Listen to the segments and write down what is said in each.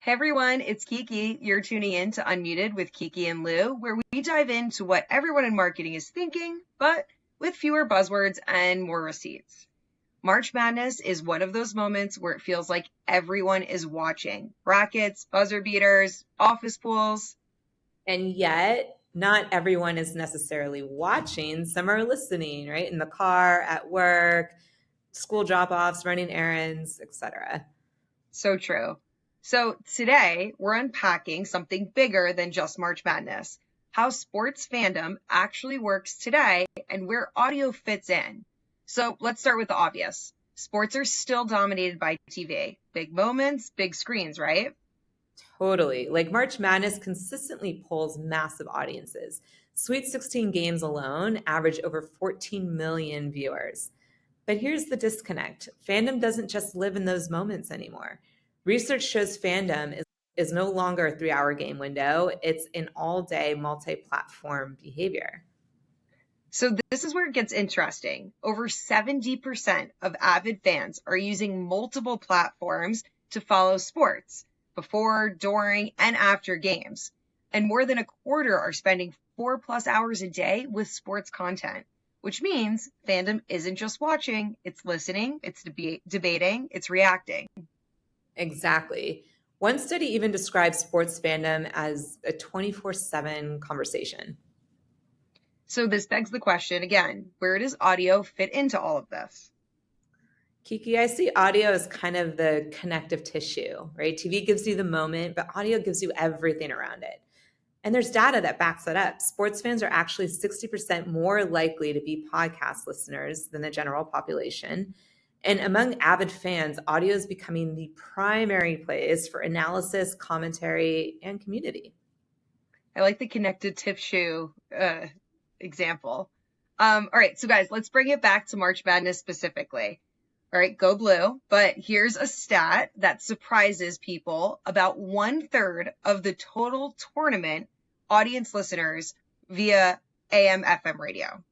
Hey everyone, it's Kiki. You're tuning in to Unmuted with Kiki and Lou, where we dive into what everyone in marketing is thinking, but with fewer buzzwords and more receipts. March Madness is one of those moments where it feels like everyone is watching. Brackets, buzzer beaters, office pools. And yet, not everyone is necessarily watching. Some are listening, right? In the car, at work, school drop-offs, running errands, etc. So true. So today we're unpacking something bigger than just March Madness. How sports fandom actually works today and where audio fits in. So let's start with the obvious. Sports are still dominated by TV. Big moments, big screens, right? Totally. Like March Madness consistently pulls massive audiences. Sweet 16 games alone average over 14 million viewers. But here's the disconnect. Fandom doesn't just live in those moments anymore. Research shows fandom is no longer a 3-hour game window. It's an all-day multi-platform behavior. So this is where it gets interesting. Over 70% of avid fans are using multiple platforms to follow sports before, during, and after games. And more than a quarter are spending 4+ hours a day with sports content, which means fandom isn't just watching, it's listening, it's debating, it's reacting. Exactly. One study even describes sports fandom as a 24/7 conversation. So this begs the question again, where does audio fit into all of this? Kiki, I see audio as kind of the connective tissue, right? TV gives you the moment, but audio gives you everything around it. And there's data that backs that up. Sports fans are actually 60% more likely to be podcast listeners than the general population. And among avid fans, audio is becoming the primary place for analysis, commentary, and community. I like the connected tissue example. All right, so guys, let's bring it back to March Madness specifically. All right, go blue. But here's a stat that surprises people. About 1/3 of the total tournament audience listeners via AM FM radio.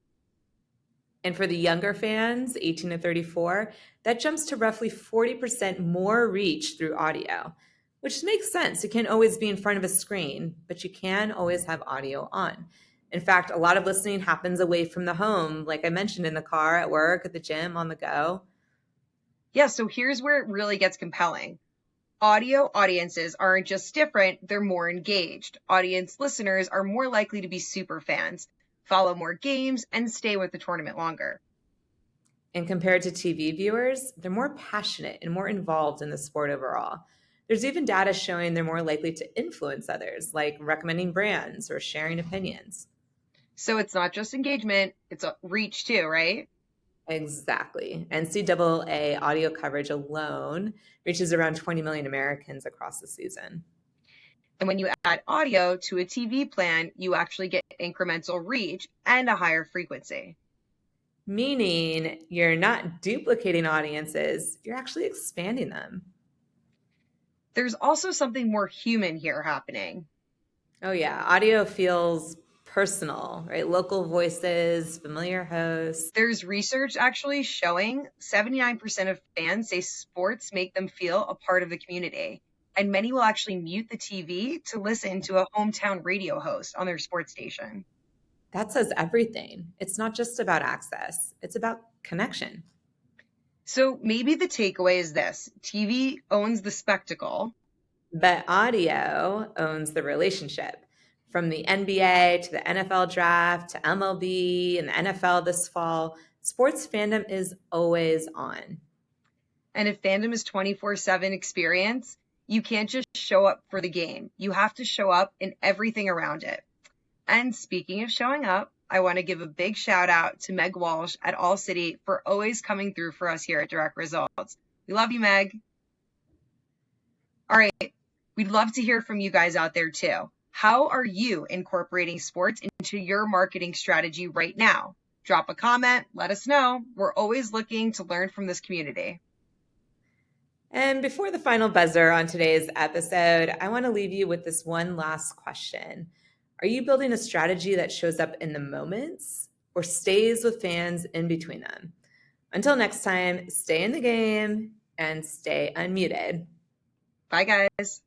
And for the younger fans, 18 to 34, that jumps to roughly 40% more reach through audio, which makes sense. You can't always be in front of a screen, but you can always have audio on. In fact, a lot of listening happens away from the home, like I mentioned, in the car, at work, at the gym, on the go. Yeah, so here's where it really gets compelling. Audio audiences aren't just different, they're more engaged. Audience listeners are more likely to be super fans, follow more games, and stay with the tournament longer. And compared to TV viewers, they're more passionate and more involved in the sport overall. There's even data showing they're more likely to influence others, like recommending brands or sharing opinions. So it's not just engagement, it's a reach too, right? Exactly. NCAA audio coverage alone reaches around 20 million Americans across the season. And when you add audio to a TV plan, you actually get incremental reach and a higher frequency. Meaning you're not duplicating audiences, you're actually expanding them. There's also something more human here happening. Oh, yeah. Audio feels personal, right? Local voices, familiar hosts. There's research actually showing 79% of fans say sports make them feel a part of the community. And many will actually mute the TV to listen to a hometown radio host on their sports station. That says everything. It's not just about access, it's about connection. So maybe the takeaway is this: TV owns the spectacle, but audio owns the relationship. From the NBA to the NFL draft to MLB and the NFL this fall, sports fandom is always on. And if fandom is 24/7 experience, you can't just show up for the game. You have to show up in everything around it. And speaking of showing up, I want to give a big shout out to Meg Walsh at All City for always coming through for us here at Direct Results. We love you, Meg. All right, we'd love to hear from you guys out there too. How are you incorporating sports into your marketing strategy right now? Drop a comment, let us know. We're always looking to learn from this community. And before the final buzzer on today's episode, I want to leave you with this one last question. Are you building a strategy that shows up in the moments or stays with fans in between them? Until next time, stay in the game and stay unmuted. Bye, guys.